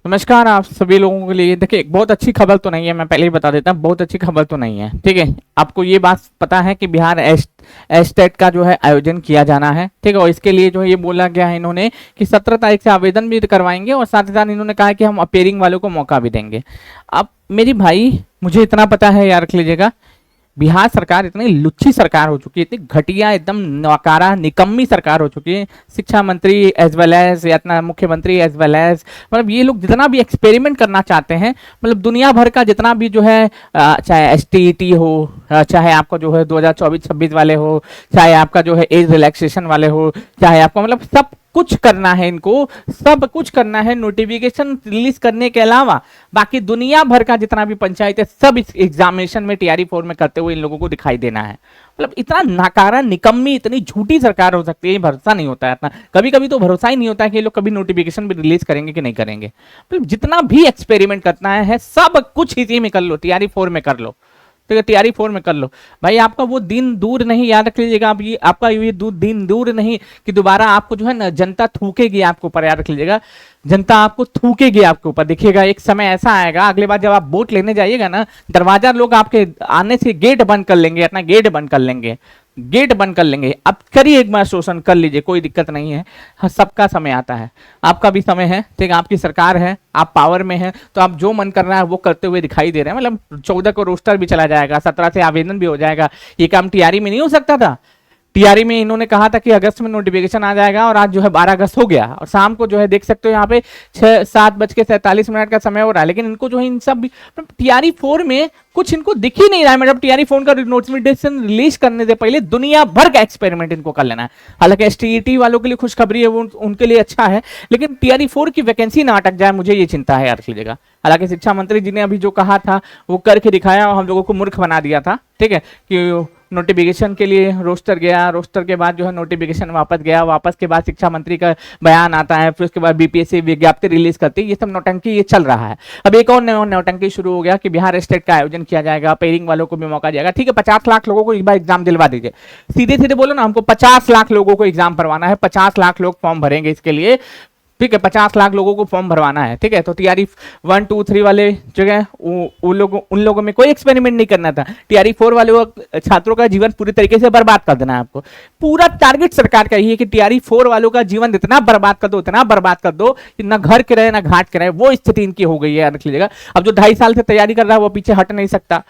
नमस्कार आप सभी लोगों के लिए। देखिए, बहुत अच्छी खबर तो नहीं है, मैं पहले ही बता देता हूँ, बहुत अच्छी खबर तो नहीं है। ठीक है, आपको ये बात पता है कि बिहार एस्टेट का जो है आयोजन किया जाना है। ठीक है, और इसके लिए जो है ये बोला गया है इन्होंने कि 17 तारीख से आवेदन भी करवाएंगे और साथ ही साथ इन्होंने कहा कि हम अपेयरिंग वालों को मौका भी देंगे। अब मेरी भाई, मुझे इतना पता है, याद रख लीजिएगा, बिहार सरकार इतनी लुच्ची सरकार हो चुकी है, इतनी घटिया, एकदम नकारा निकम्मी सरकार हो चुकी है। शिक्षा मंत्री एज वेल एज या अपना मुख्यमंत्री एज वेल एज, मतलब ये लोग जितना भी एक्सपेरिमेंट करना चाहते हैं, मतलब दुनिया भर का जितना भी जो है, चाहे एसटीईटी हो, चाहे आपका जो है 2024-26 वाले हो, चाहे आपका जो है एज रिलैक्सेशन वाले हो, चाहे आपका मतलब सब कुछ करना है, इनको सब कुछ करना है नोटिफिकेशन रिलीज करने के अलावा। बाकी दुनिया भर का जितना भी पंचायत है सब इस एग्जामिनेशन में टीआरई 4 में करते हुए इन लोगों को दिखाई देना है। मतलब इतना नाकारा निकम्मी, इतनी झूठी सरकार हो सकती है, भरोसा नहीं होता है इतना। कभी कभी तो भरोसा ही नहीं होता है कि ये लोग कभी नोटिफिकेशन भी रिलीज करेंगे कि नहीं करेंगे। मतलब जितना भी एक्सपेरिमेंट करना है सब कुछ इसी में कर लो, टीआरई 4 में कर लो। तो टीआरई 4 में कर लो भाई। आपका वो दिन दूर नहीं, याद रख लीजिएगा आप, ये आपका ये दिन दूर नहीं कि दोबारा आपको जो है ना जनता थूकेगी आपके ऊपर। याद रख लीजिएगा, जनता आपको थूकेगी आपके ऊपर। देखिएगा एक समय ऐसा आएगा, अगली बार जब आप वोट लेने जाइएगा ना, दरवाजा लोग आपके आने से गेट बंद कर लेंगे, अपना गेट बंद कर लेंगे, गेट बंद कर लेंगे। अब करिए एक बार शोषण कर लीजिए, कोई दिक्कत नहीं है। हाँ, सबका समय आता है, आपका भी समय है। ठीक है, आपकी सरकार है, आप पावर में हैं, तो आप जो मन कर रहा है वो करते हुए दिखाई दे रहे हैं। मतलब 14 को रोस्टर भी चला जाएगा, 17 से आवेदन भी हो जाएगा। ये काम टीआरई में नहीं हो सकता था। टीआरई में इन्होंने कहा था कि अगस्त में नोटिफिकेशन आ जाएगा, और आज जो है 12 अगस्त हो गया, और शाम को जो है देख सकते हो यहाँ पे 7:47 का समय हो रहा है। लेकिन इनको जो है इन सब टीआरई 4 में कुछ इनको दिख ही नहीं रहा है। मतलब टीआरई 4 का नोटिफिकेशन रिलीज करने से पहले दुनिया भर का एक्सपेरिमेंट इनको कर लेना है। हालांकि एसटीईटी वालों के लिए खुशखबरी है, वो उनके लिए अच्छा है, लेकिन टीआरई 4 की वैकेंसी ना अटक जाए, मुझे ये चिंता है, याद रखिएगा। हालांकि शिक्षा मंत्री जी ने अभी जो कहा था वो करके दिखाया और हम लोगों को मूर्ख बना दिया था। ठीक है, कि नोटिफिकेशन के लिए रोस्टर गया, रोस्टर के बाद जो है नोटिफिकेशन वापस गया, वापस के बाद शिक्षा मंत्री का बयान आता है, फिर उसके बाद बीपीएससी विज्ञप्ति रिलीज करती है। ये सब नौटंकी ये चल रहा है। अब एक और नौटंकी शुरू हो गया कि बिहार स्टेट का आयोजन किया जाएगा, पेयरिंग वालों को भी मौका दिया जाएगा। ठीक है, 50 लाख लोगों को एक बार एग्जाम दिलवा दीजिए, सीधे सीधे बोलो ना, हमको 50 लाख लोगों को एग्जाम भरवाना है, 50 लाख लोग फॉर्म भरेंगे इसके लिए। ठीक है, 50 लाख लोगों को फॉर्म भरवाना है। ठीक है, तो टीआरई 1, 2, 3 वाले जगह उन लोगों में कोई एक्सपेरिमेंट नहीं करना था। टीआरई 4 वाले छात्रों का जीवन पूरी तरीके से बर्बाद कर देना है आपको। पूरा टारगेट सरकार का यही है कि टीआरई 4 वालों का जीवन इतना बर्बाद कर दो, इतना बर्बाद कर दो कि ना घर के रहे ना घाट के रहे। वो स्थिति इनकी हो गई है, रख लीजिएगा। अब जो 2.5 साल से तैयारी कर रहा है वो पीछे हट नहीं सकता,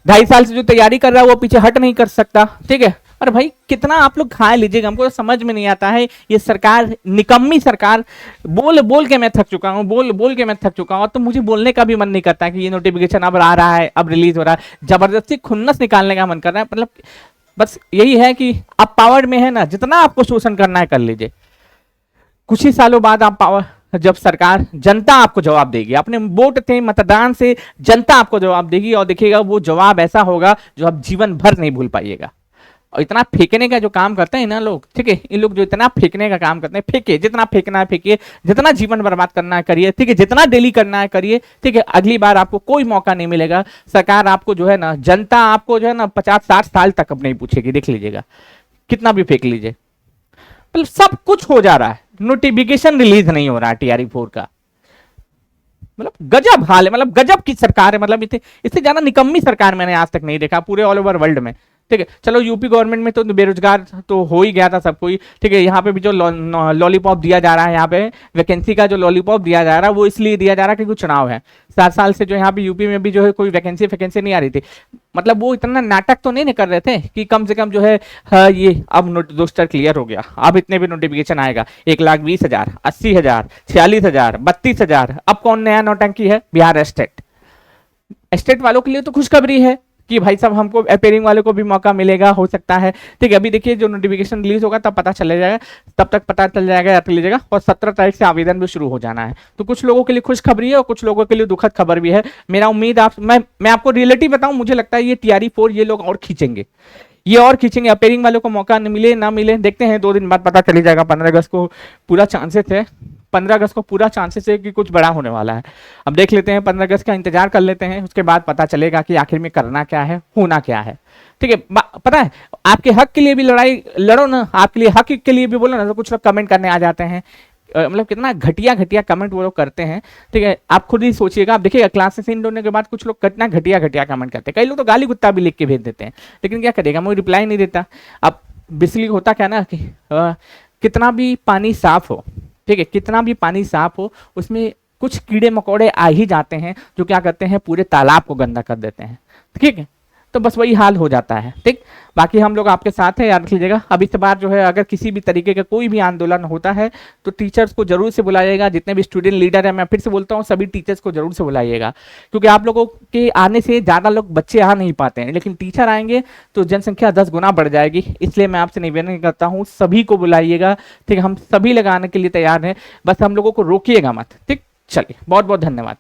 2.5 साल से जो तैयारी कर रहा है वो पीछे हट नहीं कर सकता। ठीक है, और भाई कितना आप लोग खा लीजिएगा, हमको तो समझ में नहीं आता है। ये सरकार, निकम्मी सरकार, बोल बोल के मैं थक चुका हूँ, बोल बोल के मैं थक चुका हूँ। तो मुझे बोलने का भी मन नहीं करता कि ये नोटिफिकेशन अब आ रहा है, अब रिलीज हो रहा है। जबरदस्ती खुन्नस निकालने का मन कर रहा है। मतलब बस यही है कि आप पावर में है ना, जितना आपको शोषण करना है कर लीजिए। कुछ ही सालों बाद आप पावर, जब सरकार, जनता आपको जवाब देगी, अपने वोट थे, मतदान से जनता आपको जवाब देगी, और देखिएगा वो जवाब ऐसा होगा जो आप जीवन भर नहीं भूल पाइएगा। और इतना फेंकने का जो काम करते हैं ना लोग, ठीक है, इन लोग जो इतना फेंकने का काम करते हैं, फेंके, जितना फेंकना है फेंकिए, जितना जीवन बर्बाद करना है करिए। ठीक है, जितना डेली करना है करिए। ठीक है, अगली बार आपको कोई मौका नहीं मिलेगा। सरकार आपको जो है ना, जनता आपको जो है ना 50-60 साल तक अब नहीं पूछेगी, देख लीजिएगा, कितना भी फेंक लीजिए। मतलब सब कुछ हो जा रहा है, नोटिफिकेशन रिलीज नहीं हो रहा है टीआरई 4 का। मतलब गजब हाल है, मतलब गजब की सरकार है। मतलब इससे ज्यादा निकम्मी सरकार मैंने आज तक नहीं देखा पूरे ऑल ओवर वर्ल्ड में। ठीक है, चलो यूपी गवर्नमेंट में तो बेरोजगार तो हो ही गया था सब कोई। ठीक है, यहाँ पे भी जो लॉलीपॉप दिया जा रहा है, यहाँ पे वैकेंसी का जो लॉलीपॉप दिया जा रहा है वो इसलिए दिया जा रहा है क्योंकि चुनाव है। 7 साल से जो यहाँ पे यूपी में भी जो है कोई वैकेंसी नहीं आ रही थी। मतलब वो इतना नाटक तो नहीं कर रहे थे कि कम से कम जो है, हाँ, ये अब रोस्टर क्लियर हो गया, अब इतने भी नोटिफिकेशन आएगा, 1,20,000, 80,000, 46,000, 32,000। अब कौन नया नौटंकी है? बिहार स्टेट वालों के लिए तो खुशखबरी है कि भाई साहब हमको अपेयरिंग वाले को भी मौका मिलेगा, हो सकता है। ठीक है, अभी देखिए जो नोटिफिकेशन रिलीज होगा तब पता चल जाएगा, तब तक पता चल जाएगा, रख लीजिएगा। और 17 तारीख से आवेदन भी शुरू हो जाना है। तो कुछ लोगों के लिए खुशखबरी है और कुछ लोगों के लिए दुखद खबर भी है। मेरा उम्मीद मैं आपको रियलिटी बताऊं, मुझे लगता है ये टीआरई 4 ये लोग और खींचेंगे, ये और खींचेंगे। अपेयरिंग वालों को मौका मिले ना मिले देखते हैं, 2 दिन बाद पता चली जाएगा। 15 अगस्त को पूरा चांसेस है, 15 अगस्त को पूरा चांसेस है कि कुछ बड़ा होने वाला है। अब देख लेते हैं, 15 अगस्त का इंतजार कर लेते हैं, उसके बाद पता चलेगा कि आखिर में करना क्या है, होना क्या है। ठीक है, पता है, आपके हक के लिए भी लड़ाई लड़ो ना, आपके लिए हक के लिए भी बोलो ना, तो कुछ लोग कमेंट करने आ जाते हैं मतलब कितना घटिया घटिया कमेंट वो लोग करते हैं, ठीक है। आप खुद ही सोचिएगा, आप देखिएगा क्लास से सीन होने के बाद कुछ लोग कितना घटिया घटिया कमेंट करते हैं, कई लोग तो गाली गुत्ता भी लिख के भेज देते हैं, लेकिन क्या करेगा, मुझे रिप्लाई नहीं देता। अब बेसिकली होता क्या ना कि कितना भी पानी साफ हो, ठीक है, कितना भी पानी साफ हो, उसमें कुछ कीड़े मकोड़े आ ही जाते हैं जो क्या करते हैं, पूरे तालाब को गंदा कर देते हैं, ठीक है। तो बस वही हाल हो जाता है, ठीक। बाकी हम लोग आपके साथ हैं, याद रख लीजिएगा। अब इस बार जो है अगर किसी भी तरीके का कोई भी आंदोलन होता है तो टीचर्स को जरूर से बुलाइएगा, जितने भी स्टूडेंट लीडर हैं, मैं फिर से बोलता हूँ सभी टीचर्स को जरूर से बुलाइएगा, क्योंकि आप लोगों के आने से ज़्यादा लोग बच्चे आ नहीं पाते हैं, लेकिन टीचर आएंगे तो जनसंख्या 10 गुना बढ़ जाएगी। इसलिए मैं आपसे निवेदन करता हूँ सभी को बुलाइएगा, ठीक है। हम सभी लगाने के लिए तैयार हैं, बस हम लोगों को रोकिएगा मत, ठीक। चलिए, बहुत बहुत धन्यवाद।